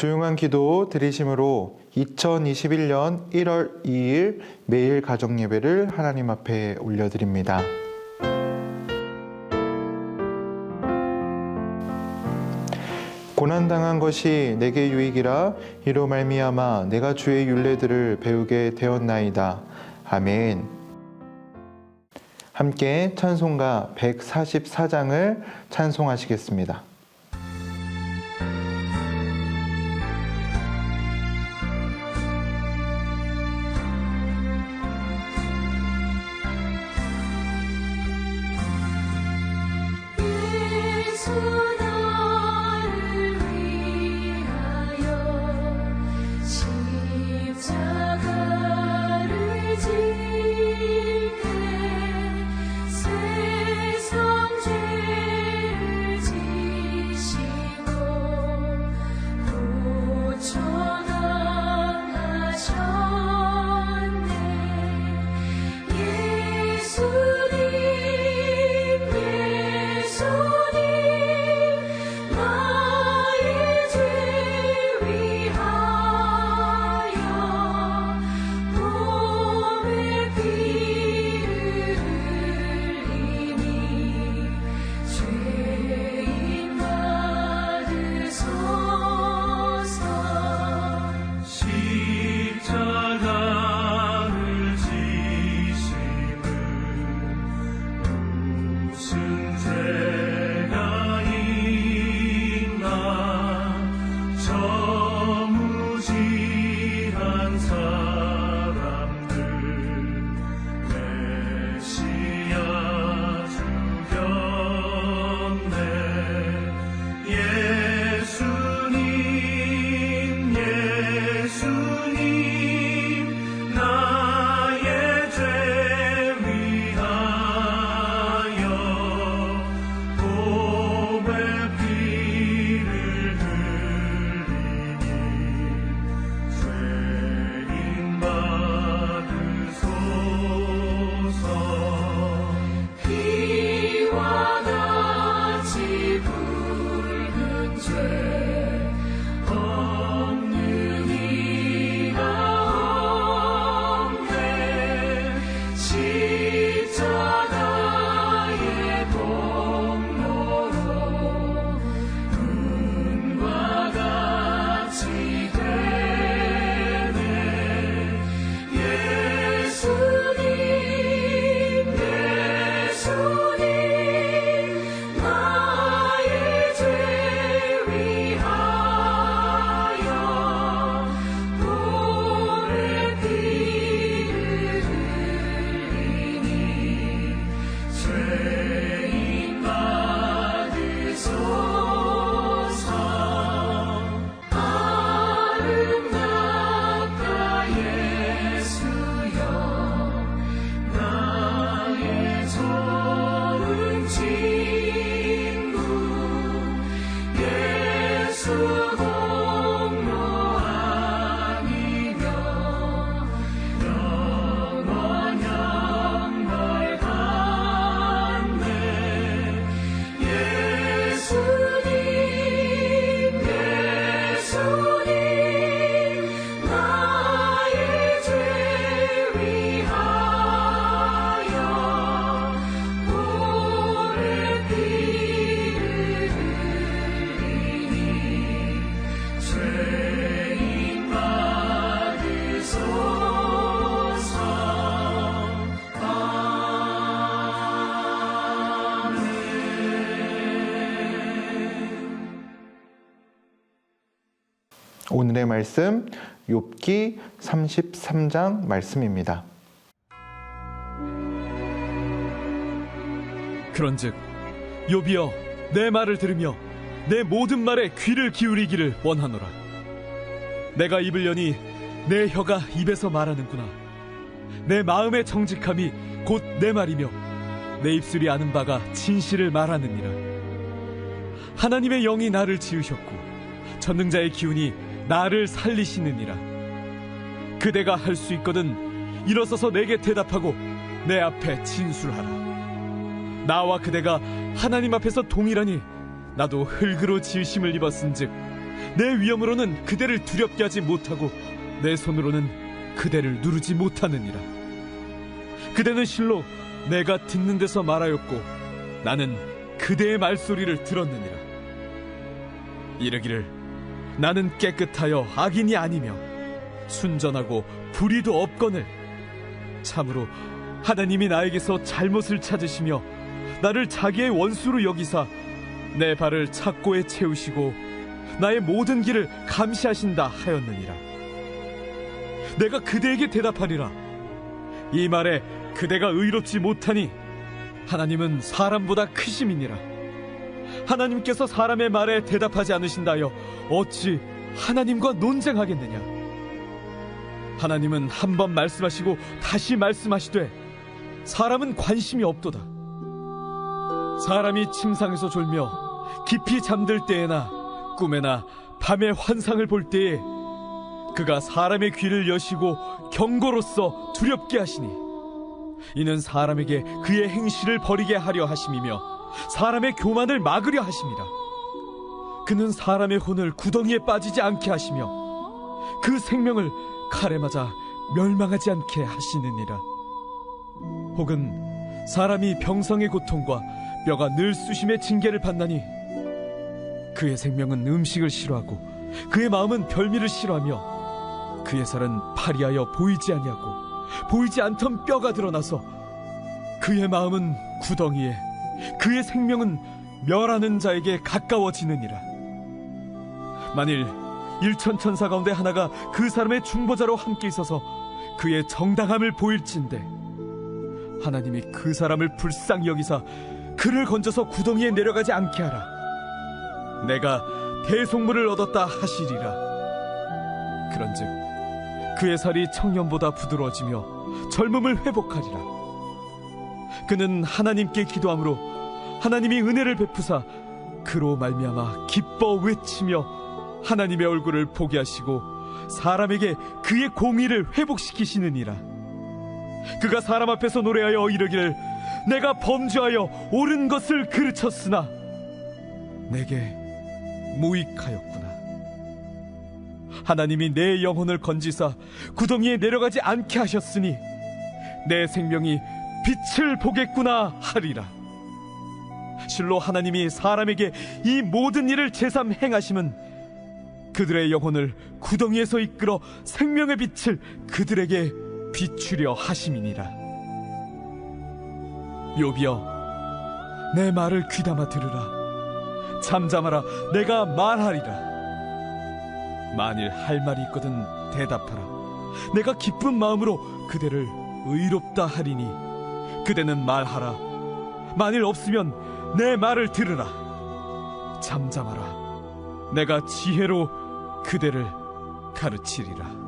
조용한 기도 드리심으로 2021년 1월 2일 매일 가정 예배를 하나님 앞에 올려드립니다. 고난당한 것이 내게 유익이라 이로 말미암아 내가 주의 율례들을 배우게 되었나이다. 아멘. 함께 찬송가 144장을 찬송하시겠습니다. 오늘의 말씀 욥기 33장 말씀입니다. 그런즉 욥이여 내 말을 들으며 내 모든 말에 귀를 기울이기를 원하노라. 내가 입을 여니 내 혀가 입에서 말하는구나. 내 마음의 정직함이 곧 내 말이며 내 입술이 아는 바가 진실을 말하느니라. 하나님의 영이 나를 지으셨고 전능자의 기운이 나를 살리시느니라. 그대가 할 수 있거든 일어서서 내게 대답하고 내 앞에 진술하라. 나와 그대가 하나님 앞에서 동일하니 나도 흙으로 지으심을 입었은즉 내 위엄으로는 그대를 두렵게 하지 못하고 내 손으로는 그대를 누르지 못하느니라. 그대는 실로 내가 듣는 데서 말하였고 나는 그대의 말소리를 들었느니라. 이르기를 나는 깨끗하여 악인이 아니며 순전하고 불의도 없거늘 참으로 하나님이 나에게서 잘못을 찾으시며 나를 자기의 원수로 여기사 내 발을 착고에 채우시고 나의 모든 길을 감시하신다 하였느니라. 내가 그대에게 대답하리라. 이 말에 그대가 의롭지 못하니 하나님은 사람보다 크심이니라. 하나님께서 사람의 말에 대답하지 않으신다여 어찌 하나님과 논쟁하겠느냐. 하나님은 한 번 말씀하시고 다시 말씀하시되 사람은 관심이 없도다. 사람이 침상에서 졸며 깊이 잠들 때에나 꿈에나 밤에 환상을 볼 때에 그가 사람의 귀를 여시고 경고로써 두렵게 하시니 이는 사람에게 그의 행실을 버리게 하려 하심이며 사람의 교만을 막으려 하심이라. 그는 사람의 혼을 구덩이에 빠지지 않게 하시며 그 생명을 칼에 맞아 멸망하지 않게 하시느니라. 혹은 사람이 병성의 고통과 뼈가 늘 쑤심의 징계를 받나니 그의 생명은 음식을 싫어하고 그의 마음은 별미를 싫어하며 그의 살은 파리하여 보이지 아니하고 보이지 않던 뼈가 드러나서 그의 마음은 구덩이에 그의 생명은 멸하는 자에게 가까워지느니라. 만일 일천천사 가운데 하나가 그 사람의 중보자로 함께 있어서 그의 정당함을 보일진대 하나님이 그 사람을 불쌍히 여기사 그를 건져서 구덩이에 내려가지 않게 하라. 내가 대속물을 얻었다 하시리라. 그런즉 그의 살이 청년보다 부드러워지며 젊음을 회복하리라. 그는 하나님께 기도함으로 하나님이 은혜를 베푸사 그로 말미암아 기뻐 외치며 하나님의 얼굴을 보게 하시고 사람에게 그의 공의를 회복시키시느니라. 그가 사람 앞에서 노래하여 이르기를 내가 범죄하여 옳은 것을 그르쳤으나 내게 무익하였구나. 하나님이 내 영혼을 건지사 구덩이에 내려가지 않게 하셨으니 내 생명이 빛을 보겠구나 하리라. 실로 하나님이 사람에게 이 모든 일을 제삼 행하심은 그들의 영혼을 구덩이에서 이끌어 생명의 빛을 그들에게 비추려 하심이니라. 욥이여 내 말을 귀담아 들으라. 잠잠하라. 내가 말하리라. 만일 할 말이 있거든 대답하라. 내가 기쁜 마음으로 그대를 의롭다 하리니 그대는 말하라. 만일 없으면 내 말을 들으라. 잠잠하라. 내가 지혜로 그대를 가르치리라.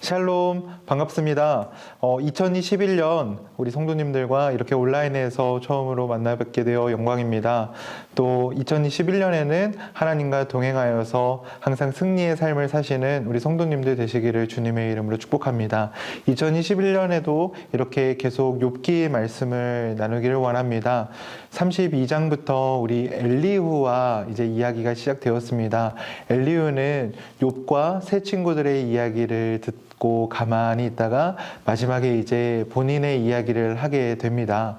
샬롬, 반갑습니다. 2021년 우리 성도님들과 이렇게 온라인에서 처음으로 만나 뵙게 되어 영광입니다. 또 2021년에는 하나님과 동행하여서 항상 승리의 삶을 사시는 우리 성도님들 되시기를 주님의 이름으로 축복합니다. 2021년에도 이렇게 계속 욥기의 말씀을 나누기를 원합니다. 32장부터 우리 엘리후와 이제 이야기가 시작되었습니다. 엘리후는 욥과 세 친구들의 이야기를 듣고 가만히 있다가 마지막에 이제 본인의 이야기를 하게 됩니다.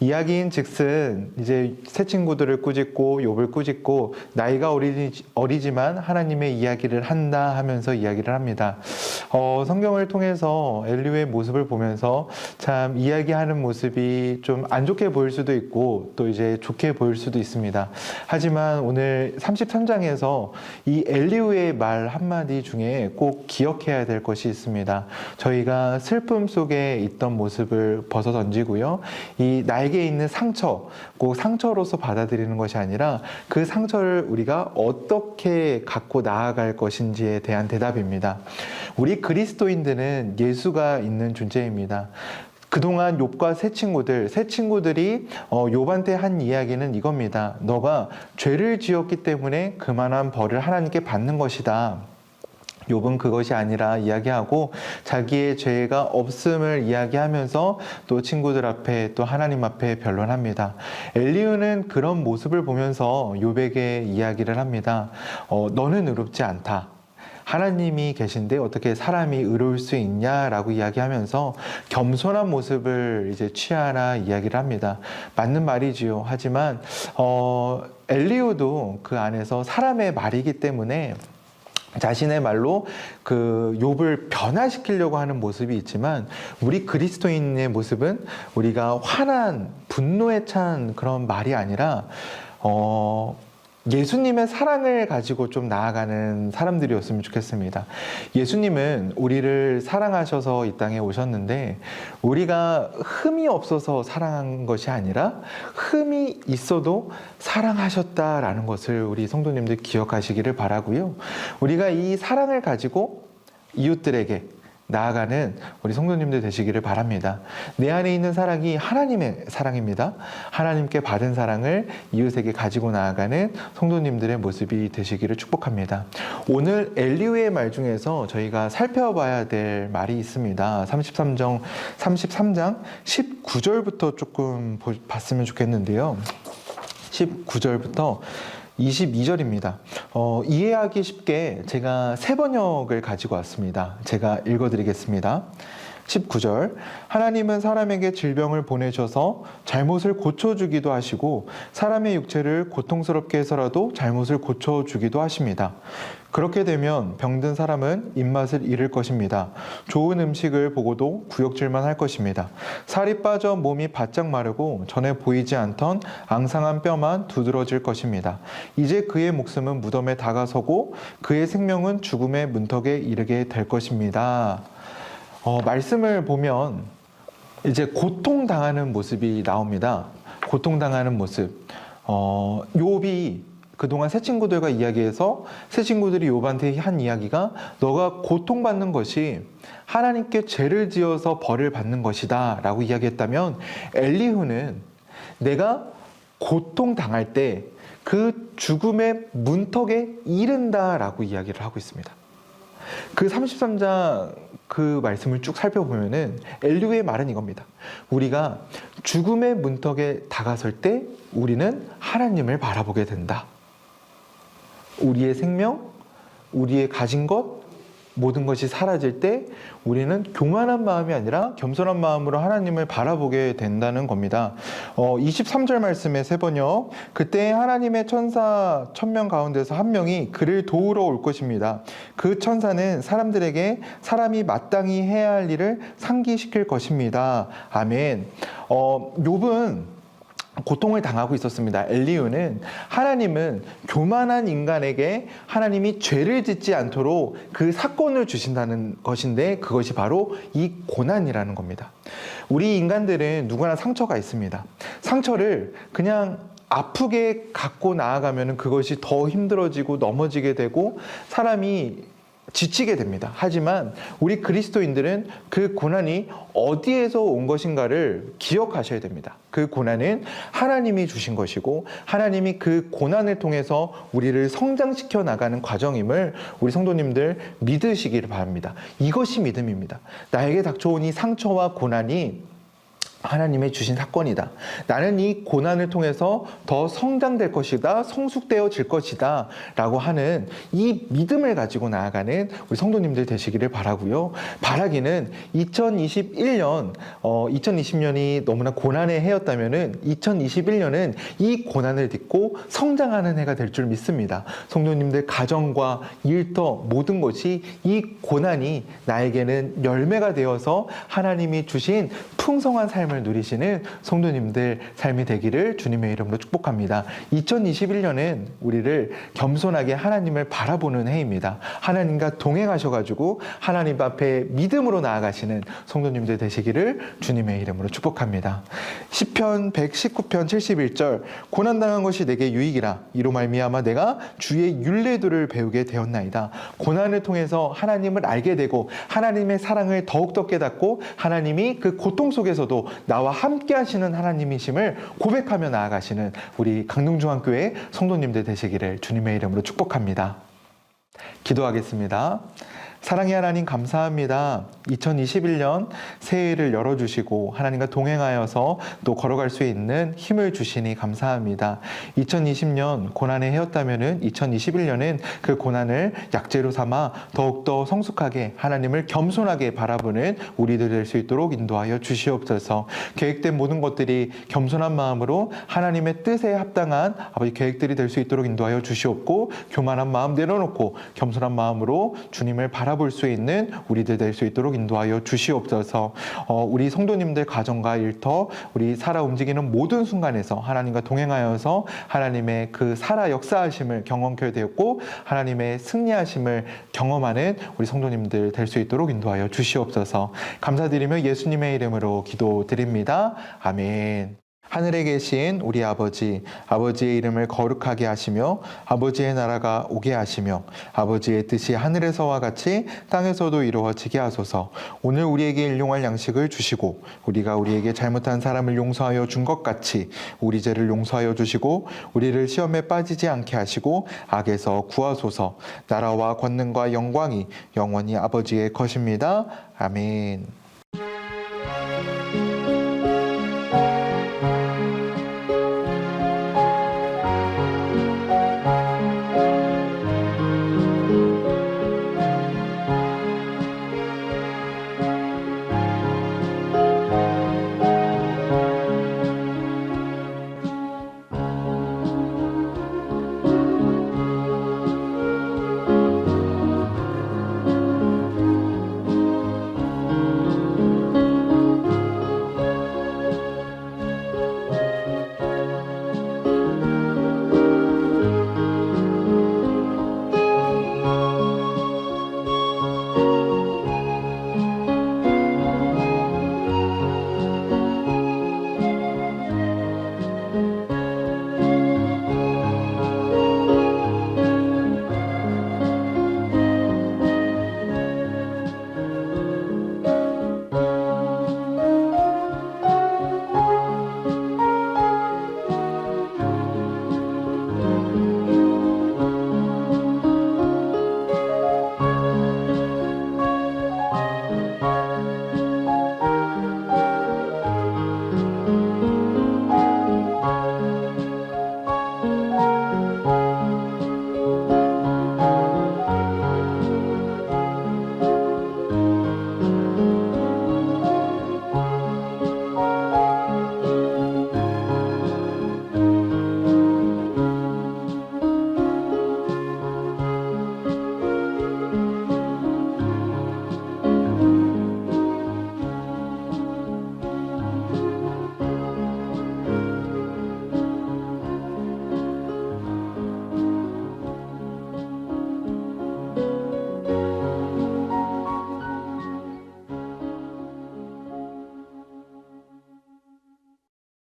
이야기인 즉슨 이제 세 친구들을 꾸짖고 욥을 꾸짖고 나이가 어리지만 하나님의 이야기를 한다 하면서 이야기를 합니다. 성경을 통해서 엘리후의 모습을 보면서 참 이야기하는 모습이 좀 안 좋게 보일 수도 있고 또 이제 좋게 보일 수도 있습니다. 하지만 오늘 33장에서 이 엘리후의 말 한마디 중에 꼭 기억해야 될 것이 있습니다. 저희가 슬픔 속에 있던 모습을 벗어 던지고요. 이 나에게 있는 상처, 꼭 상처로서 받아들이는 것이 아니라 그 상처를 우리가 어떻게 갖고 나아갈 것인지에 대한 대답입니다. 우리 그리스도인들은 예수가 있는 존재입니다. 그동안 욥과 세 친구들이 욥한테 한 이야기는 이겁니다. 너가 죄를 지었기 때문에 그만한 벌을 하나님께 받는 것이다. 욥은 그것이 아니라 이야기하고 자기의 죄가 없음을 이야기하면서 또 친구들 앞에 또 하나님 앞에 변론합니다. 엘리후는 그런 모습을 보면서 욥에게 이야기를 합니다. 너는 의롭지 않다. 하나님이 계신데 어떻게 사람이 의로울 수 있냐라고 이야기하면서 겸손한 모습을 이제 취하라 이야기를 합니다. 맞는 말이지요. 하지만 엘리후도 그 안에서 사람의 말이기 때문에 자신의 말로 그 욥을 변화시키려고 하는 모습이 있지만 우리 그리스도인의 모습은 우리가 화난 분노에 찬 그런 말이 아니라 예수님의 사랑을 가지고 좀 나아가는 사람들이었으면 좋겠습니다. 예수님은 우리를 사랑하셔서 이 땅에 오셨는데 우리가 흠이 없어서 사랑한 것이 아니라 흠이 있어도 사랑하셨다라는 것을 우리 성도님들 기억하시기를 바라고요. 우리가 이 사랑을 가지고 이웃들에게 나아가는 우리 성도님들 되시기를 바랍니다. 내 안에 있는 사랑이 하나님의 사랑입니다. 하나님께 받은 사랑을 이웃에게 가지고 나아가는 성도님들의 모습이 되시기를 축복합니다. 오늘 엘리후의 말 중에서 저희가 살펴봐야 될 말이 있습니다. 33장 19절부터 조금 봤으면 좋겠는데요. 19절부터 22절입니다. 이해하기 쉽게 제가 세 번역을 가지고 왔습니다. 제가 읽어드리겠습니다. 19절 하나님은 사람에게 질병을 보내셔서 잘못을 고쳐주기도 하시고 사람의 육체를 고통스럽게 해서라도 잘못을 고쳐주기도 하십니다. 그렇게 되면 병든 사람은 입맛을 잃을 것입니다. 좋은 음식을 보고도 구역질만 할 것입니다. 살이 빠져 몸이 바짝 마르고 전에 보이지 않던 앙상한 뼈만 두드러질 것입니다. 이제 그의 목숨은 무덤에 다가서고 그의 생명은 죽음의 문턱에 이르게 될 것입니다. 말씀을 보면 이제 고통당하는 모습이 나옵니다. 고통당하는 모습. 욥이 그동안 새 친구들과 이야기해서 새 친구들이 욥한테 한 이야기가 너가 고통받는 것이 하나님께 죄를 지어서 벌을 받는 것이다 라고 이야기했다면 엘리후는 내가 고통당할 때 그 죽음의 문턱에 이른다 라고 이야기를 하고 있습니다. 그 33장 그 말씀을 쭉 살펴보면은 엘리후의 말은 이겁니다. 우리가 죽음의 문턱에 다가설 때 우리는 하나님을 바라보게 된다. 우리의 생명, 우리의 가진 것, 모든 것이 사라질 때 우리는 교만한 마음이 아니라 겸손한 마음으로 하나님을 바라보게 된다는 겁니다. 23절 말씀의 세 번역 그때 하나님의 천사 1000명 가운데서 한 명이 그를 도우러 올 것입니다. 그 천사는 사람들에게 사람이 마땅히 해야 할 일을 상기시킬 것입니다. 아멘. 욥은 고통을 당하고 있었습니다. 엘리후는 하나님은 교만한 인간에게 하나님이 죄를 짓지 않도록 그 사건을 주신다는 것인데 그것이 바로 이 고난이라는 겁니다. 우리 인간들은 누구나 상처가 있습니다. 상처를 그냥 아프게 갖고 나아가면 그것이 더 힘들어지고 넘어지게 되고 사람이 지치게 됩니다. 하지만 우리 그리스도인들은 그 고난이 어디에서 온 것인가를 기억하셔야 됩니다. 그 고난은 하나님이 주신 것이고 하나님이 그 고난을 통해서 우리를 성장시켜 나가는 과정임을 우리 성도님들 믿으시기를 바랍니다. 이것이 믿음입니다. 나에게 닥쳐온 이 상처와 고난이 하나님의 주신 사건이다. 나는 이 고난을 통해서 더 성장될 것이다. 성숙되어질 것이다. 라고 하는 이 믿음을 가지고 나아가는 우리 성도님들 되시기를 바라고요. 바라기는 2020년이 너무나 고난의 해였다면은 2021년은 이 고난을 딛고 성장하는 해가 될 줄 믿습니다. 성도님들 가정과 일터 모든 것이 이 고난이 나에게는 열매가 되어서 하나님이 주신 풍성한 삶을 삶을 누리시는 성도님들 삶이 되기를 주님의 이름으로 축복합니다. 2021년은 우리를 겸손하게 하나님을 바라보는 해입니다. 하나님과 동행하셔가지고 하나님 앞에 믿음으로 나아가시는 성도님들 되시기를 주님의 이름으로 축복합니다. 시편 119편 71절 고난당한 것이 내게 유익이라 이로 말미암아 내가 주의 율례도를 배우게 되었나이다. 고난을 통해서 하나님을 알게 되고 하나님의 사랑을 더욱더 깨닫고 하나님이 그 고통 속에서도 나와 함께 하시는 하나님이심을 고백하며 나아가시는 우리 강릉중앙교회 성도님들 되시기를 주님의 이름으로 축복합니다. 기도하겠습니다. 사랑의 하나님 감사합니다. 2021년 새해를 열어주시고 하나님과 동행하여서 또 걸어갈 수 있는 힘을 주시니 감사합니다. 2020년 고난의 해였다면 2021년은 그 고난을 약재로 삼아 더욱더 성숙하게 하나님을 겸손하게 바라보는 우리들 될 수 있도록 인도하여 주시옵소서. 계획된 모든 것들이 겸손한 마음으로 하나님의 뜻에 합당한 아버지 계획들이 될 수 있도록 인도하여 주시옵고 교만한 마음 내려놓고 겸손한 마음으로 주님을 바라볼 수 있는 우리들 될 수 있도록 인도하여 주시옵소서. 우리 성도님들 가정과 일터 우리 살아 움직이는 모든 순간에서 하나님과 동행하여서 하나님의 그 살아 역사하심을 경험케 되었고 하나님의 승리하심을 경험하는 우리 성도님들 될 수 있도록 인도하여 주시옵소서. 감사드리며 예수님의 이름으로 기도드립니다. 아멘. 하늘에 계신 우리 아버지, 아버지의 이름을 거룩하게 하시며 아버지의 나라가 오게 하시며 아버지의 뜻이 하늘에서와 같이 땅에서도 이루어지게 하소서. 오늘 우리에게 일용할 양식을 주시고 우리가 우리에게 잘못한 사람을 용서하여 준 것 같이 우리 죄를 용서하여 주시고 우리를 시험에 빠지지 않게 하시고 악에서 구하소서. 나라와 권능과 영광이 영원히 아버지의 것입니다. 아멘.